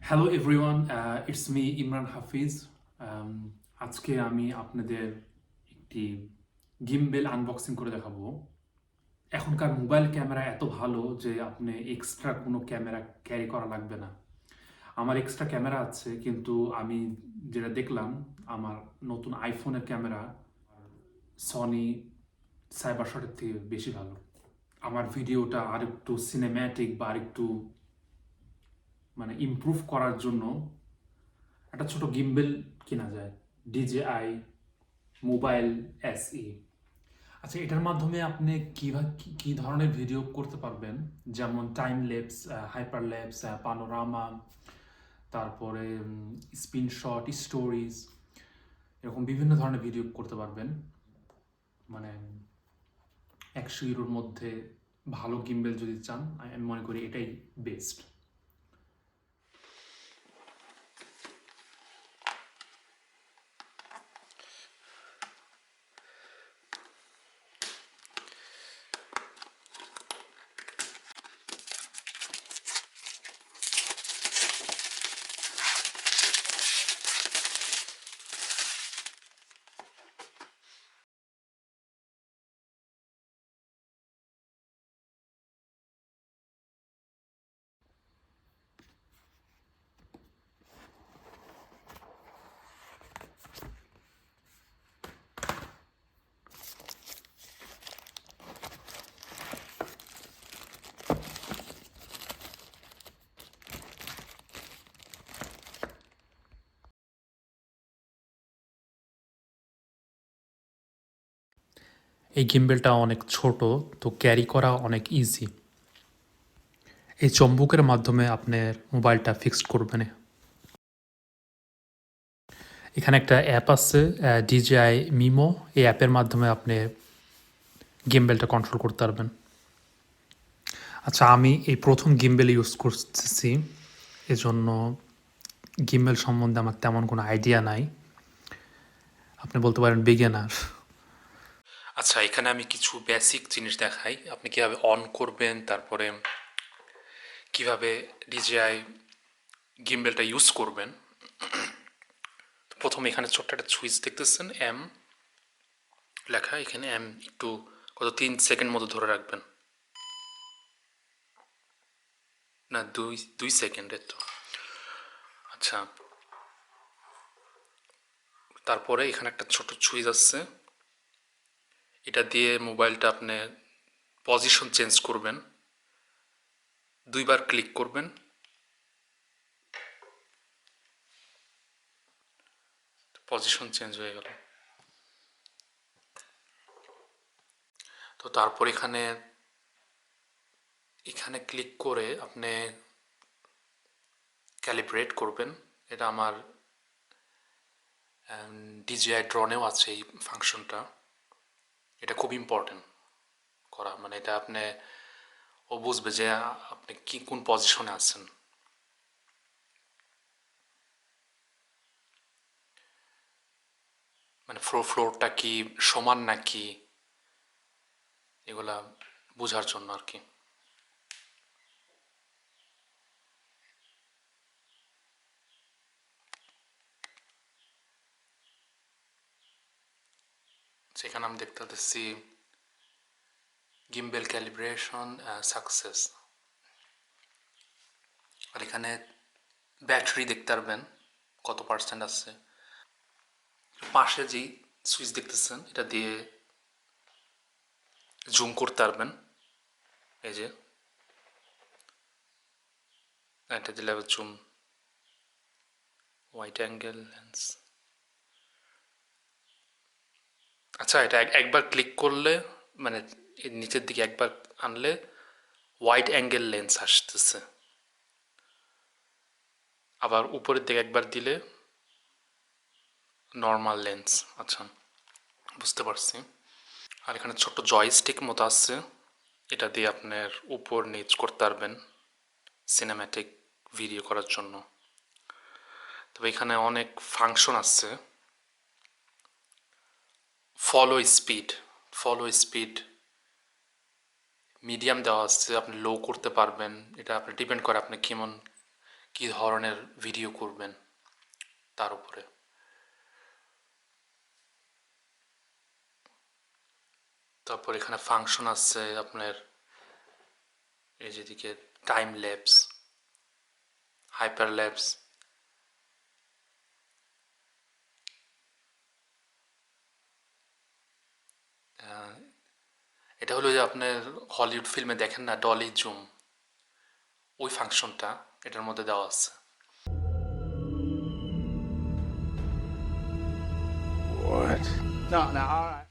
Hello everyone, it's me Imran Hafiz. আজকে আমি আপনাদের একটি গিম্বেল আনবক্সিং করে দেখাবো। এখনকার মোবাইল ক্যামেরা এত ভালো যে আপনি এক্সট্রা কোনো ক্যামেরা ক্যারি করা লাগবে না। আমার এক্সট্রা ক্যামেরা আছে, কিন্তু আমি যেটা দেখলাম আমার নতুন আইফোনের ক্যামেরা সনি সাইবার শটের থেকে বেশি ভালো। আমার ভিডিওটা আরেকটু সিনেম্যাটিক বা আরেকটু ইমপ্রুভ করার জন্য একটা ছোট গিম্বেল কেনা যায়, ডিজেআই মোবাইল এসই। আচ্ছা, এটার মাধ্যমে আপনি কিভাবে কি ধরনের ভিডিও করতে পারবেন, যেমন টাইম ল্যাপস, হাইপার ল্যাপস, পানোরামা, তারপরে স্ক্রিনশট, স্টোরিজ, এরকম বিভিন্ন ধরনের ভিডিও করতে পারবেন। মানে 100 ইউরোর মধ্যে ভালো গিম্বেল যদি চান, আমি মনে করি এটাই বেস্ট। এই গিম্বেলটা অনেক ছোট, তো ক্যারি করা অনেক ইজি। এই চম্বুকের মাধ্যমে আপনার মোবাইলটা ফিক্সড করবেন। এখানে একটা অ্যাপ আছে, ডিজিআই মিমো। এই অ্যাপের মাধ্যমে আপনি গিম্বেলটা কন্ট্রোল করতে পারবেন। আচ্ছা, আমি এই প্রথম গিম্বেল ইউজ করতেছি, এজন্য গিম্বেল সম্বন্ধে আমার তেমন কোনো আইডিয়া নাই। আপনি বলতে পারেন বিগিনার। আচ্ছা, এখানে আমি কিছু বেসিক জিনিস দেখাই, আপনি কিভাবে অন করবেন, তারপরে কিভাবে ডিজিআই গিম্বেলটা ইউজ করবেন। প্রথমে এখানে ছোট্ট একটা সুইচ দেখতেছেন, এম লেখা। এখানে এম একটু কত 3 সেকেন্ড মতো ধরে রাখবেন, না 2 সেকেন্ডের তো। আচ্ছা, তারপরে এখানে একটা ছোট সুইচ আছে, এটা দিয়ে মোবাইলটা আপনি পজিশন চেঞ্জ করবেন। 2বার ক্লিক করবেন, পজিশন চেঞ্জ হয়ে গেল। তো তারপর এখানে এখানে ক্লিক করে আপনি ক্যালিব্রেট করবেন। এটা আমার ডিজিআই ড্রনেও আছে এই ফাংশনটা। এটা খুব ইম্পর্টেন্ট করা, মানে এটা আপনি ও বুঝবে যে আপনি কি কোন পজিশনে আছেন। মানে ফ্লোরটা কি সমান নাকি, এগুলা বোঝার জন্য আর কি। সেখানে আমি দেখতে পাচ্ছি গিম্বেল ক্যালিব্রেশন সাকসেস। আর এখানে ব্যাটারি দেখতে পারবেন কত পার্সেন্ট আছে। পাশে যেই সুইচ দেখতেছেন, এটা দিয়ে জুম করতে পারবেন। এই যে এটা দিলে জুম, ওয়াইড অ্যাঙ্গেল লেন্স। আচ্ছা, এটা একবার ক্লিক করলে, মানে নিচের দিকে একবার আনলে ওয়াইড অ্যাঙ্গেল লেন্স আসতেছে, আবার উপরের দিকে একবার দিলে নর্মাল লেন্স। আচ্ছা, বুঝতে পারছি। আর এখানে ছোট্ট জয়স্টিক মতো আছে, এটা দিয়ে আপনার উপর নিচ করতে পারবেন সিনেম্যাটিক ভিডিও করার জন্য। তবে এখানে অনেক ফাংশন আছে। ফলো স্পিড মিডিয়াম দেওয়া আছে, আপনি লো করতে পারবেন। এটা আপনি ডিপেন্ড করে আপনি কী ধরনের ভিডিও করবেন তার উপরে। তারপর এখানে ফাংশন আছে আপনার, এই যেদিকে টাইম ল্যাপস, হাইপার ল্যাপস, এটা হলো যে আপনার হলিউড ফিল্মে দেখেন না ডলি জুম, ওই ফাংশনটা এটার মধ্যে দেওয়া আছে। What? No, no, all right.